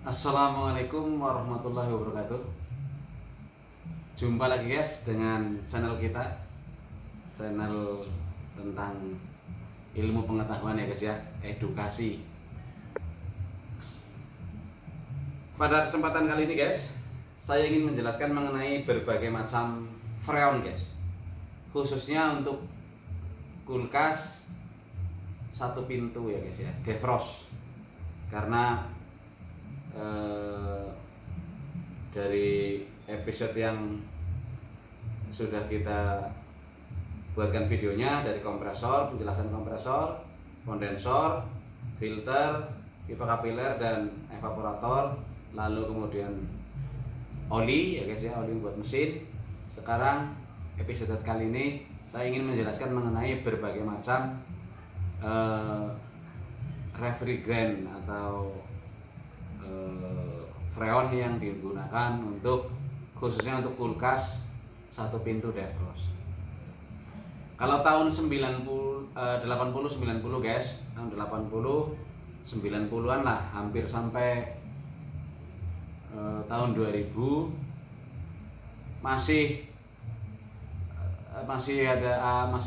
Assalamualaikum warahmatullahi wabarakatuh. Jumpa lagi guys dengan channel kita, channel tentang ilmu pengetahuan ya guys ya, edukasi. Pada kesempatan kali ini guys, saya ingin menjelaskan mengenai berbagai macam freon guys, khususnya untuk kulkas satu pintu ya guys ya, defrost. Karena dari episode yang sudah kita buatkan videonya, dari kompresor, penjelasan kompresor, kondensor, filter, pipa kapiler dan evaporator, lalu kemudian oli ya guys ya, oli buat mesin. Sekarang episode kali ini saya ingin menjelaskan mengenai berbagai macam refrigerant atau freon yang digunakan untuk khususnya untuk kulkas satu pintu defrost. Kalau tahun 80 90 guys, tahun 80 90-an lah, hampir sampai tahun 2000 masih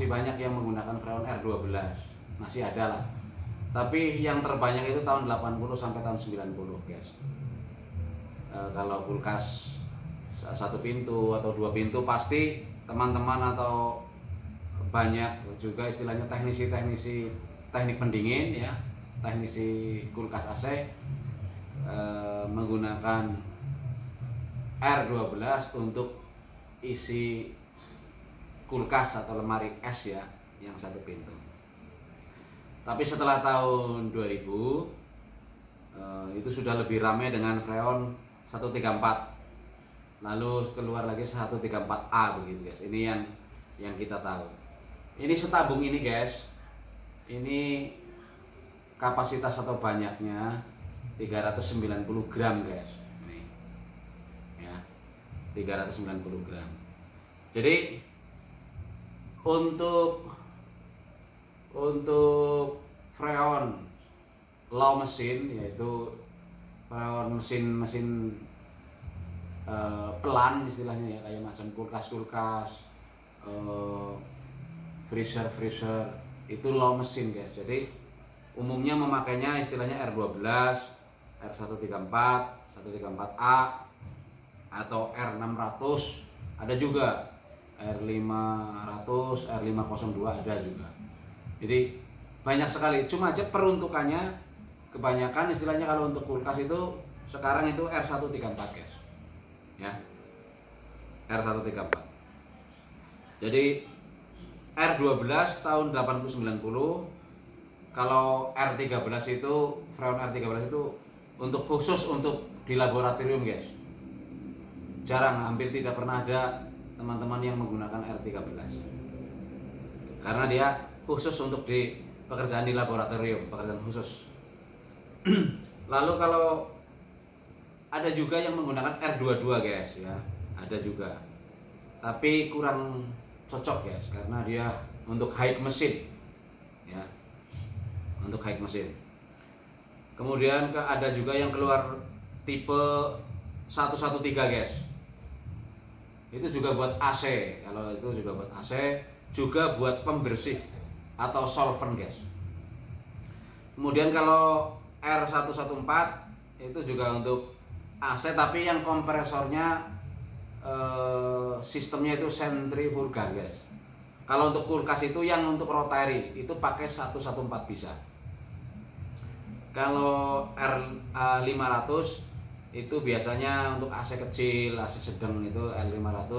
banyak yang menggunakan freon R12, masih ada lah. Tapi yang terbanyak itu tahun 80 sampai tahun 90 guys. Kalau kulkas satu pintu atau dua pintu, pasti teman-teman atau banyak juga istilahnya teknisi teknik pendingin ya, teknisi kulkas AC menggunakan R12 untuk isi kulkas atau lemari es ya, yang satu pintu. Tapi setelah tahun 2000 itu sudah lebih ramai dengan freon 134. Lalu keluar lagi 134A begitu guys. Ini yang kita tahu. Ini setabung ini guys. Ini kapasitas atau banyaknya 390 gram guys. Ini ya, 390 gram. Jadi untuk freon low mesin, yaitu freon mesin pelan istilahnya ya, kayak macam kulkas, freezer itu low mesin guys. Jadi umumnya memakainya istilahnya R12, R134, 134A atau R600, ada juga R500, R502 ada juga. Jadi banyak sekali. Cuma aja peruntukannya kebanyakan istilahnya kalau untuk kulkas itu sekarang itu R134 guys. Ya. R134. Jadi R12 tahun 80-90, kalau R13 itu freon R13 itu untuk khusus untuk di laboratorium guys. Jarang, hampir tidak pernah ada teman-teman yang menggunakan R13. Karena dia khusus untuk di pekerjaan di laboratorium, pekerjaan khusus. Lalu kalau ada juga yang menggunakan R22 guys ya, ada juga. Tapi kurang cocok guys, karena dia untuk high mesin ya, untuk high mesin. Kemudian ada juga yang keluar tipe 113 guys. Itu juga buat AC, kalau itu juga buat AC, juga buat pembersih atau solvent guys. Kemudian kalau R114 itu juga untuk AC, tapi yang kompresornya sistemnya itu sentrifugal guys. Kalau untuk kulkas itu yang untuk rotary itu pakai 114 bisa. Kalau R500 itu biasanya untuk AC kecil, AC sedang, itu R500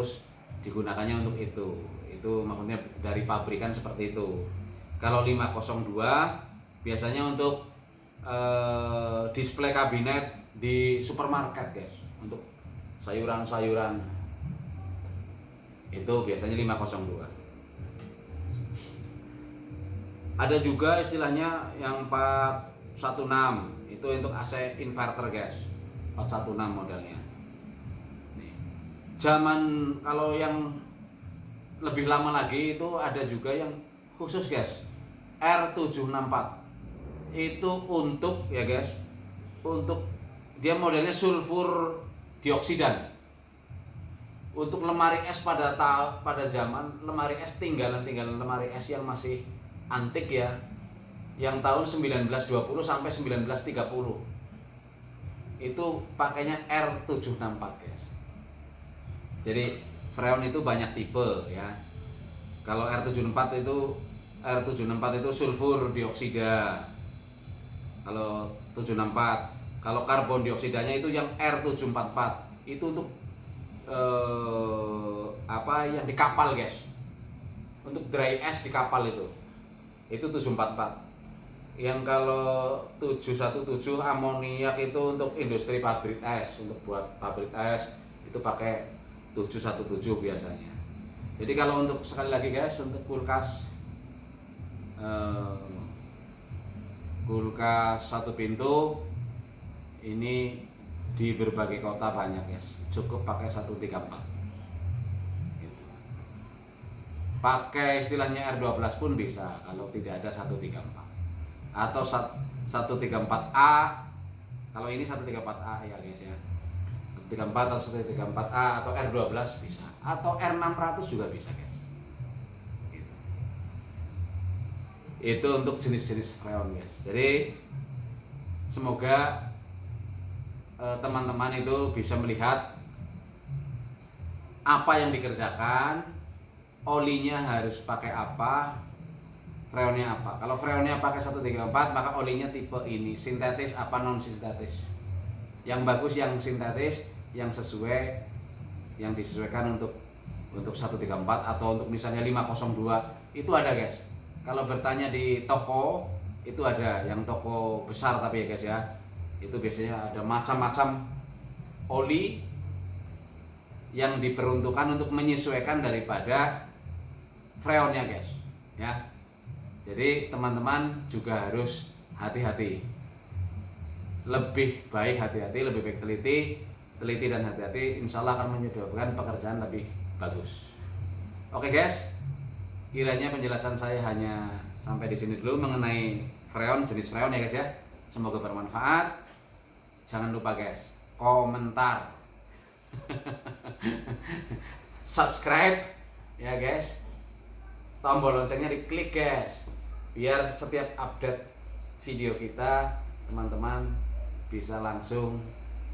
digunakannya untuk itu maksudnya dari pabrikan seperti itu. Kalau 502 biasanya untuk display kabinet di supermarket guys, untuk sayuran-sayuran itu biasanya 502. Ada juga istilahnya yang 416, itu untuk AC inverter guys, 416 modelnya. Nih. Zaman kalau yang lebih lama lagi itu ada juga yang khusus guys, R764 itu untuk ya guys, untuk dia modelnya sulfur dioksidan. Untuk lemari es pada zaman lemari es tinggalan lemari es yang masih antik ya, yang tahun 1920 sampai 1930 itu pakainya R764 guys. Jadi freon itu banyak tipe ya. Kalau R764 itu sulfur dioksida. Kalau 764, kalau karbon dioksidanya itu yang R744. Itu untuk yang di kapal guys, untuk dry ice di kapal itu 744. Yang kalau 717 amoniak itu untuk industri pabrik es, untuk buat pabrik es itu pakai 717 biasanya. Jadi kalau untuk sekali lagi guys, untuk kulkas satu pintu ini di berbagai kota banyak guys, cukup pakai 134 gitu. Pakai istilahnya R12 pun bisa kalau tidak ada 134 atau 134A. Kalau ini 134A ya guys ya, 134 atau 134A atau R12 bisa, atau R600 juga bisa guys gitu. Itu untuk jenis-jenis freon guys. Jadi semoga teman-teman itu bisa melihat apa yang dikerjakan, olinya harus pakai apa, freonnya apa. Kalau freonnya pakai 134 maka olinya tipe ini, sintetis apa non sintetis. Yang bagus yang sintetis, yang sesuai, yang disesuaikan untuk 134 atau untuk misalnya 502 itu ada guys. Kalau bertanya di toko itu ada, yang toko besar tapi ya guys ya, itu biasanya ada macam-macam oli yang diperuntukkan untuk menyesuaikan daripada freonnya guys ya. Jadi teman-teman juga harus hati-hati, lebih baik hati-hati, lebih baik teliti dan hati-hati, insya Allah akan menyebabkan pekerjaan lebih bagus. Oke guys, kiranya penjelasan saya hanya sampai di sini dulu mengenai freon, jenis freon ya guys ya. Semoga bermanfaat. Jangan lupa guys, komentar, subscribe ya guys, tombol loncengnya diklik guys, biar setiap update video kita teman-teman bisa langsung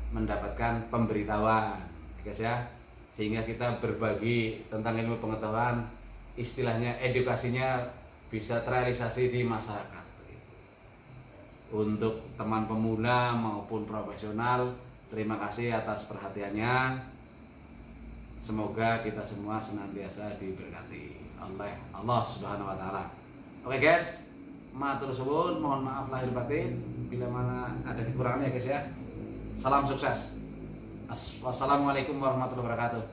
mendapatkan pemberitahuan guys ya, sehingga kita berbagi tentang ilmu pengetahuan, istilahnya edukasinya bisa terrealisasi di masyarakat. Untuk teman pemula maupun profesional, terima kasih atas perhatiannya. Semoga kita semua senantiasa diberkati oleh Allah Subhanahu wa taala. Oke guys, matur suwun, mohon maaf lahir batin bila mana ada kekurangan ya guys ya. Salam sukses. Wassalamualaikum warahmatullahi wabarakatuh.